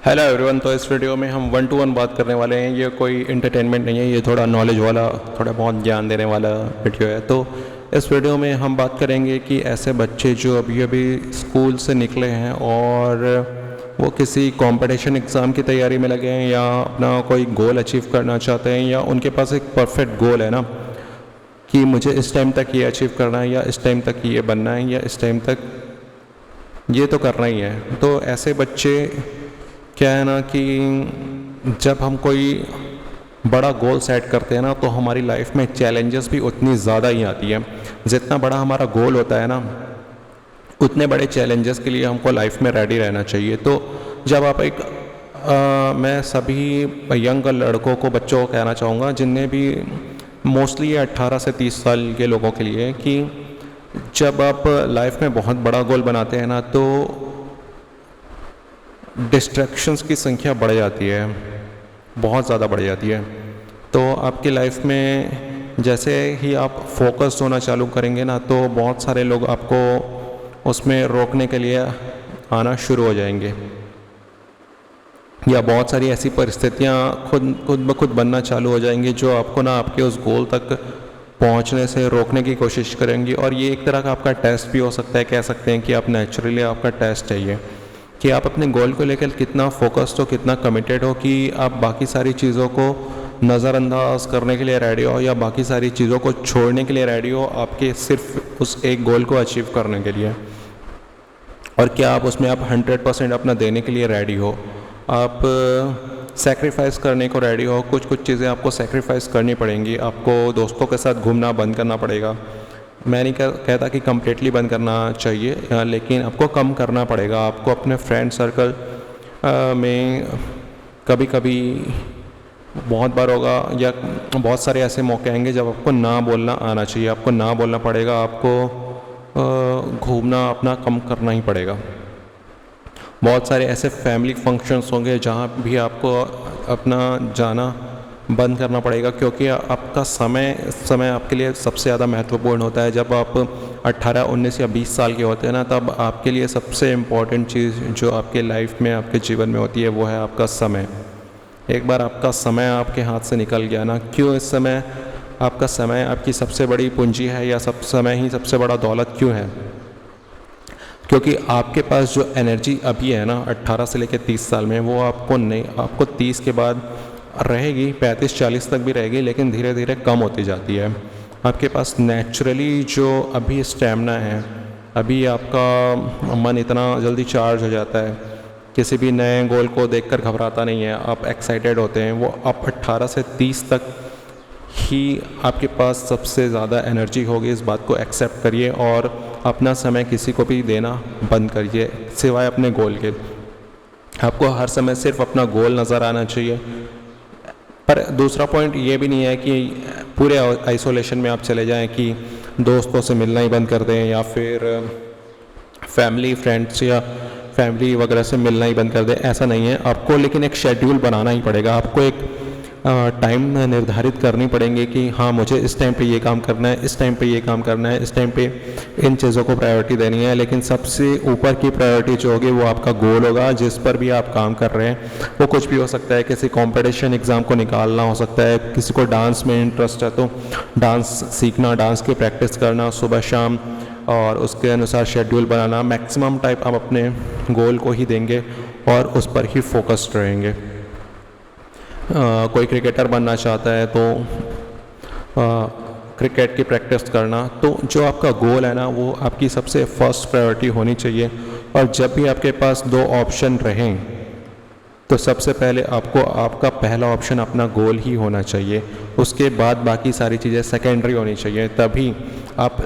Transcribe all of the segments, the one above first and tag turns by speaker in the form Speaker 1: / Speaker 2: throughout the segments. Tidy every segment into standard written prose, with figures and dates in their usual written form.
Speaker 1: Hello everyone. तो इस video में हम 1-to-1 बात करने वाले हैं। ये कोई इंटरटेनमेंट नहीं है, ये थोड़ा नॉलेज वाला, थोड़ा बहुत ज्ञान देने वाला वीडियो है। तो इस वीडियो में हम बात करेंगे कि ऐसे बच्चे जो अभी अभी स्कूल से निकले हैं और वो किसी कंपटीशन एग्ज़ाम की तैयारी में लगे हैं या अपना कोई गोल अचीव करना चाहते हैं, या उनके पास एक परफेक्ट गोल है ना कि मुझे इस टाइम तक ये अचीव करना है, या इस टाइम तक ये बनना है, या इस टाइम तक ये तो करना ही है। तो ऐसे बच्चे क्या है ना कि जब हम कोई बड़ा गोल सेट करते हैं ना तो हमारी लाइफ में चैलेंजेस भी उतनी ज़्यादा ही आती है। जितना बड़ा हमारा गोल होता है ना उतने बड़े चैलेंजेस के लिए हमको लाइफ में रेडी रहना चाहिए। तो जब आप मैं सभी यंग लड़कों को, बच्चों को कहना चाहूँगा जिनने भी मोस्टली ये 18 से 30 साल के लोगों के लिए, कि जब आप लाइफ में बहुत बड़ा गोल बनाते हैं ना तो डिस्ट्रैक्शंस की संख्या बढ़ जाती है, बहुत ज़्यादा बढ़ जाती है। तो आपकी लाइफ में जैसे ही आप फोकस्ड होना चालू करेंगे ना तो बहुत सारे लोग आपको उसमें रोकने के लिए आना शुरू हो जाएंगे, या बहुत सारी ऐसी परिस्थितियाँ खुद ब खुद बनना चालू हो जाएंगी जो आपको ना आपके उस गोल तक पहुंचने से रोकने की कोशिश करेंगी। और ये एक तरह का आपका टेस्ट भी हो सकता है, कह सकते हैं कि आप नेचुरली आपका टेस्ट है ये, कि आप अपने गोल को लेकर कितना फोकस्ड हो, कितना कमिटेड हो, कि आप बाकी सारी चीज़ों को नज़रअंदाज करने के लिए रेडी हो या बाकी सारी चीज़ों को छोड़ने के लिए रेडी हो आपके सिर्फ उस एक गोल को अचीव करने के लिए। और क्या आप उसमें आप 100% अपना देने के लिए रेडी हो, आप सेक्रीफाइस करने को रेडी हो। कुछ चीज़ें आपको सेक्रीफाइस करनी पड़ेंगी। आपको दोस्तों के साथ घूमना बंद करना पड़ेगा। मैं नहीं कहता कि कम्प्लीटली बंद करना चाहिए, लेकिन आपको कम करना पड़ेगा। आपको अपने फ्रेंड सर्कल में कभी कभी, बहुत बार होगा या बहुत सारे ऐसे मौके आएंगे जब आपको ना बोलना आना चाहिए। आपको ना बोलना पड़ेगा, आपको घूमना अपना कम करना ही पड़ेगा। बहुत सारे ऐसे फैमिली फंक्शंस होंगे जहाँ भी आपको अपना जाना बंद करना पड़ेगा, क्योंकि आपका समय आपके लिए सबसे ज़्यादा महत्वपूर्ण होता है। जब आप 18, 19 या 20 साल के होते हैं ना तब आपके लिए सबसे इम्पॉर्टेंट चीज़ जो आपके लाइफ में, आपके जीवन में होती है वो है आपका समय। एक बार आपका समय आपके हाथ से निकल गया ना, क्यों इस समय आपका समय आपकी सबसे बड़ी पूंजी है, या समय ही सबसे बड़ा दौलत क्यों है? क्योंकि आपके पास जो एनर्जी अभी है ना 18 से लेकर 30 साल में, वो आपको नहीं, आपको 30 के बाद रहेगी, 35-40 तक भी रहेगी, लेकिन धीरे धीरे कम होती जाती है। आपके पास नेचुरली जो अभी स्टैमिना है, अभी आपका मन इतना जल्दी चार्ज हो जाता है, किसी भी नए गोल को देखकर घबराता नहीं है, आप एक्साइटेड होते हैं। वो आप 18 से 30 तक ही आपके पास सबसे ज़्यादा एनर्जी होगी। इस बात को एक्सेप्ट करिए और अपना समय किसी को भी देना बंद करिए सिवाय अपने गोल के। आपको हर समय सिर्फ अपना गोल नज़र आना चाहिए। पर दूसरा पॉइंट ये भी नहीं है कि पूरे आइसोलेशन में आप चले जाएं, कि दोस्तों से मिलना ही बंद कर दें, या फिर फैमिली फ्रेंड्स या फैमिली वगैरह से मिलना ही बंद कर दें। ऐसा नहीं है। आपको लेकिन एक शेड्यूल बनाना ही पड़ेगा। आपको एक टाइम निर्धारित करनी पड़ेंगे कि हाँ, मुझे इस टाइम पे ये काम करना है, इस टाइम पे ये काम करना है, इस टाइम पे इन चीज़ों को प्रायोरिटी देनी है। लेकिन सबसे ऊपर की प्रायोरिटी जो होगी वो आपका गोल होगा, जिस पर भी आप काम कर रहे हैं। वो कुछ भी हो सकता है, किसी कंपटीशन एग्ज़ाम को निकालना हो सकता है, किसी को डांस में इंटरेस्ट है तो डांस सीखना, डांस की प्रैक्टिस करना सुबह शाम, और उसके अनुसार शेड्यूल बनाना। मैक्सिमम टाइम आप अपने गोल को ही देंगे और उस पर ही फोकस्ड रहेंगे। कोई क्रिकेटर बनना चाहता है तो क्रिकेट की प्रैक्टिस करना, तो जो आपका गोल है ना वो आपकी सबसे फर्स्ट प्रायोरिटी होनी चाहिए। और जब भी आपके पास दो ऑप्शन रहें तो सबसे पहले आपको आपका पहला ऑप्शन अपना गोल ही होना चाहिए। उसके बाद बाकी सारी चीज़ें सेकेंडरी होनी चाहिए। तभी आप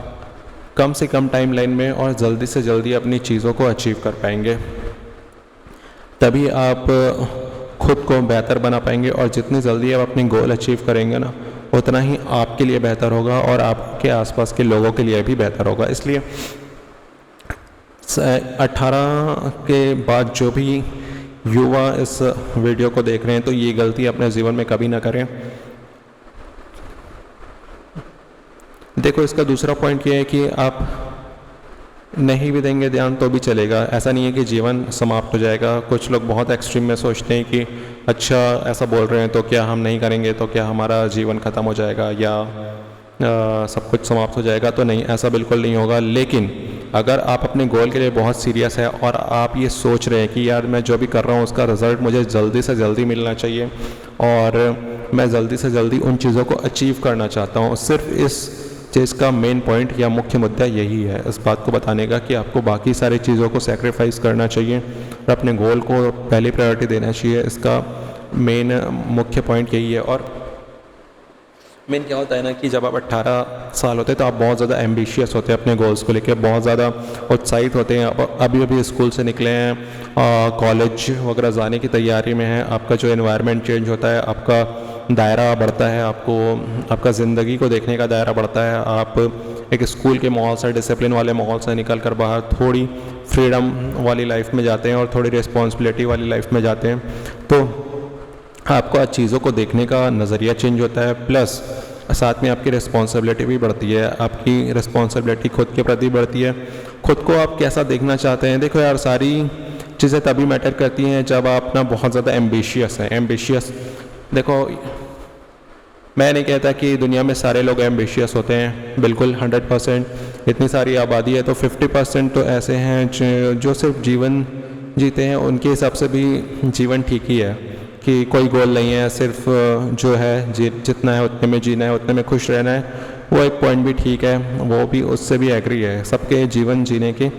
Speaker 1: कम से कम टाइम लाइन में और जल्दी से जल्दी अपनी चीज़ों को अचीव कर पाएंगे। तभी आप खुद को बेहतर बना पाएंगे, और जितनी जल्दी आप अपनी गोल अचीव करेंगे ना उतना ही आपके लिए बेहतर होगा और आपके आसपास के लोगों के लिए भी बेहतर होगा। इसलिए 18 के बाद जो भी युवा इस वीडियो को देख रहे हैं तो ये गलती अपने जीवन में कभी ना करें। देखो, इसका दूसरा पॉइंट ये है कि आप नहीं भी देंगे ध्यान तो भी चलेगा। ऐसा नहीं है कि जीवन समाप्त हो जाएगा। कुछ लोग बहुत एक्सट्रीम में सोचते हैं कि अच्छा ऐसा बोल रहे हैं तो क्या हम नहीं करेंगे तो क्या हमारा जीवन ख़त्म हो जाएगा या सब कुछ समाप्त हो जाएगा। तो नहीं, ऐसा बिल्कुल नहीं होगा। लेकिन अगर आप अपने गोल के लिए बहुत सीरियस है और आप ये सोच रहे हैं कि यार मैं जो भी कर रहा हूँ उसका रिज़ल्ट मुझे जल्दी से जल्दी मिलना चाहिए और मैं जल्दी से जल्दी उन चीज़ों को अचीव करना चाहता हूँ, सिर्फ इस चीज़ का मेन पॉइंट या मुख्य मुद्दा यही है इस बात को बताने का कि आपको बाकी सारी चीज़ों को सेक्रीफाइस करना चाहिए और अपने गोल को पहली प्रायोरिटी देना चाहिए। इसका मेन मुख्य पॉइंट यही है। और मेन क्या होता है ना कि जब आप 18 साल होते हैं तो आप बहुत ज़्यादा एम्बिशियस होते हैं अपने गोल्स को लेकर, बहुत ज़्यादा उत्साहित होते हैं। अब अभी स्कूल से निकले हैं, कॉलेज वगैरह जाने की तैयारी में हैं, आपका जो एनवायरनमेंट चेंज होता है, आपका दायरा बढ़ता है, आपको आपका ज़िंदगी को देखने का दायरा बढ़ता है। आप एक स्कूल के माहौल से, डिसिप्लिन वाले माहौल से निकल कर बाहर थोड़ी फ्रीडम वाली लाइफ में जाते हैं और थोड़ी रिस्पॉन्सिबिलिटी वाली लाइफ में जाते हैं। तो आपको चीज़ों को देखने का नज़रिया चेंज होता है, प्लस साथ में आपकी रिस्पॉन्सिबिलिटी भी बढ़ती है। आपकी रिस्पॉन्सिबिलिटी खुद के प्रति बढ़ती है। खुद को आप कैसा देखना चाहते हैं, देखो यार सारी चीज़ें तभी मैटर करती हैं जब आप ना बहुत ज़्यादा एम्बिशियस हैं। एम्बिशियस देखो, मैं नहीं कहता कि दुनिया में सारे लोग एम्बिशियस होते हैं, बिल्कुल 100%। इतनी सारी आबादी है तो 50% तो ऐसे हैं जो सिर्फ जीवन जीते हैं। उनके हिसाब से भी जीवन ठीक ही है कि कोई गोल नहीं है, सिर्फ जो है जितना है उतने में जीना है, उतने में खुश रहना है। वो एक पॉइंट भी ठीक है, वो भी उससे भी एग्री है। सबके जीवन जीने के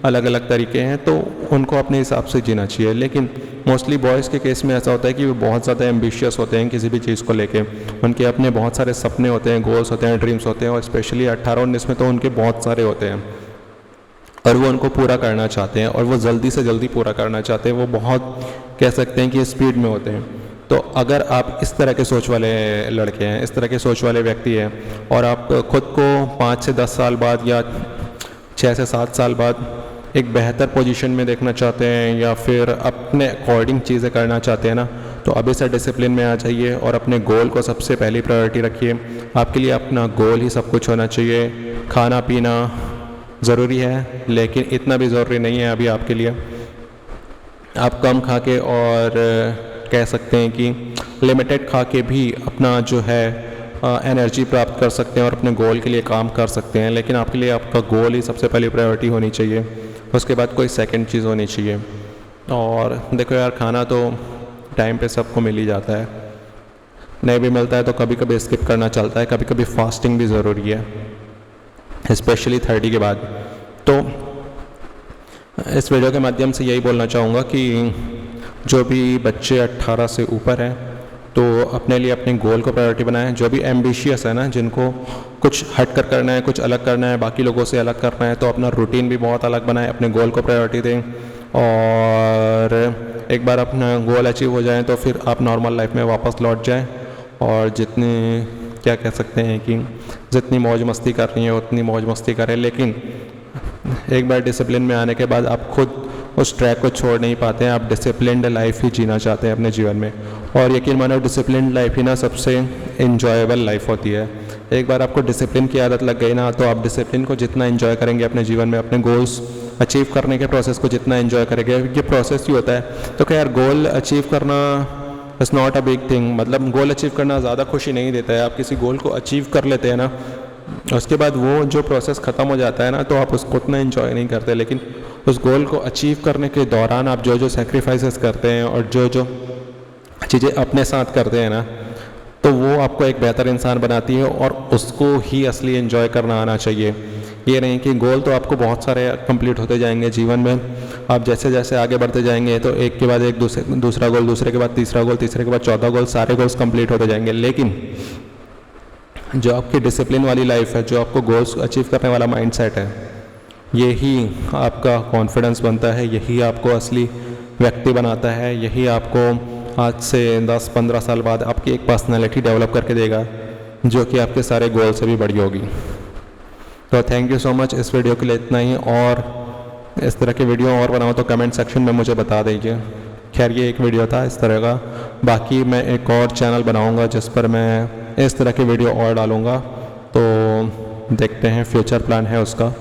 Speaker 1: अलग अलग तरीके हैं तो उनको अपने हिसाब से जीना चाहिए। लेकिन मोस्टली बॉयज़ के केस में ऐसा होता है कि वो बहुत ज़्यादा एम्बिशियस होते हैं किसी भी चीज़ को लेके। उनके अपने बहुत सारे सपने होते हैं, गोल्स होते हैं, ड्रीम्स होते हैं और स्पेशली 18-19 में तो उनके बहुत सारे होते हैं और वो उनको पूरा करना चाहते हैं और वो जल्दी से जल्दी पूरा करना चाहते हैं। वो बहुत कह सकते हैं कि स्पीड में होते हैं। तो अगर आप इस तरह के सोच वाले लड़के हैं, इस तरह के सोच वाले व्यक्ति हैं और आप खुद को 5 से 10 साल बाद या 6 से 7 साल बाद एक बेहतर पोजीशन में देखना चाहते हैं या फिर अपने अकॉर्डिंग चीज़ें करना चाहते हैं ना, तो अभी से डिसिप्लिन में आ जाइए और अपने गोल को सबसे पहली प्रायोरिटी रखिए। आपके लिए अपना गोल ही सब कुछ होना चाहिए। खाना पीना ज़रूरी है लेकिन इतना भी ज़रूरी नहीं है अभी आपके लिए। आप कम खा के और कह सकते हैं कि लिमिटेड खा के भी अपना जो है एनर्जी प्राप्त कर सकते हैं और अपने गोल के लिए काम कर सकते हैं। लेकिन आपके लिए आपका गोल ही सबसे पहली प्रायोरिटी होनी चाहिए, उसके बाद कोई सेकंड चीज़ होनी चाहिए। और देखो यार, खाना तो टाइम पे सबको मिल ही जाता है, नहीं भी मिलता है तो कभी कभी स्किप करना चलता है। कभी कभी फास्टिंग भी ज़रूरी है, स्पेशली 30 के बाद। तो इस वीडियो के माध्यम से यही बोलना चाहूँगा कि जो भी बच्चे 18 से ऊपर हैं तो अपने लिए अपने गोल को प्रायोरिटी बनाएं। जो भी एम्बिशियस है ना, जिनको कुछ हट कर करना है, कुछ अलग करना है, बाकी लोगों से अलग करना है, तो अपना रूटीन भी बहुत अलग बनाएं, अपने गोल को प्रायोरिटी दें। और एक बार अपना गोल अचीव हो जाए तो फिर आप नॉर्मल लाइफ में वापस लौट जाएं और जितनी क्या कह सकते हैं कि जितनी मौज मस्ती कर रही है उतनी मौज मस्ती करें। लेकिन एक बार डिसिप्लिन में आने के बाद आप खुद उस ट्रैक को छोड़ नहीं पाते हैं। आप डिसिप्लिन्ड लाइफ ही जीना चाहते हैं अपने जीवन में, और यकीन मानो डिसिप्लिन्ड लाइफ ही ना सबसे इन्जॉयबल लाइफ होती है। एक बार आपको डिसिप्लिन की आदत लग गई ना, तो आप डिसिप्लिन को जितना एंजॉय करेंगे अपने जीवन में, अपने गोल्स अचीव करने के प्रोसेस को जितना एंजॉय करेंगे, ये प्रोसेस ही होता है। तो क्या यार, गोल अचीव करना is not a big thing. मतलब गोल अचीव करना ज़्यादा खुशी नहीं देता है। आप किसी गोल को अचीव कर लेते हैं ना, उसके बाद वो जो प्रोसेस ख़त्म हो जाता है ना, तो आप उसको उतना एंजॉय नहीं करते। लेकिन उस गोल को अचीव करने के दौरान आप जो जो सेक्रीफाइसेस करते हैं और जो जो चीज़ें अपने साथ करते हैं ना, तो वो आपको एक बेहतर इंसान बनाती है और उसको ही असली एंजॉय करना आना चाहिए। ये नहीं कि गोल तो आपको बहुत सारे कंप्लीट होते जाएंगे जीवन में। आप जैसे जैसे आगे बढ़ते जाएंगे तो एक के बाद एक दूसरा गोल, दूसरे के बाद तीसरा गोल, तीसरे के बाद चौथा गोल, सारे गोल्स कंप्लीट होते जाएंगे। लेकिन जो आपकी डिसिप्लिन वाली लाइफ है, जो आपको गोल्स अचीव करने वाला माइंडसेट है, यही आपका कॉन्फिडेंस बनता है, यही आपको असली व्यक्ति बनाता है, यही आपको आज से 10-15 साल बाद आपकी एक पर्सनैलिटी डेवलप करके देगा जो कि आपके सारे गोल से भी बड़ी होगी। तो थैंक यू सो मच। इस वीडियो के लिए इतना ही, और इस तरह की वीडियो और बनाओ तो कमेंट सेक्शन में मुझे बता दीजिए। खैर, ये एक वीडियो था इस तरह का, बाकी मैं एक और चैनल बनाऊंगा जिस पर मैं इस तरह की वीडियो और डालूंगा। तो देखते हैं, फ्यूचर प्लान है उसका।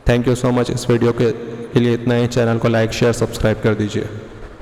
Speaker 1: Thank you so much. इस वीडियो के लिए इतना ही। चैनल को लाइक शेयर सब्सक्राइब कर दीजिए।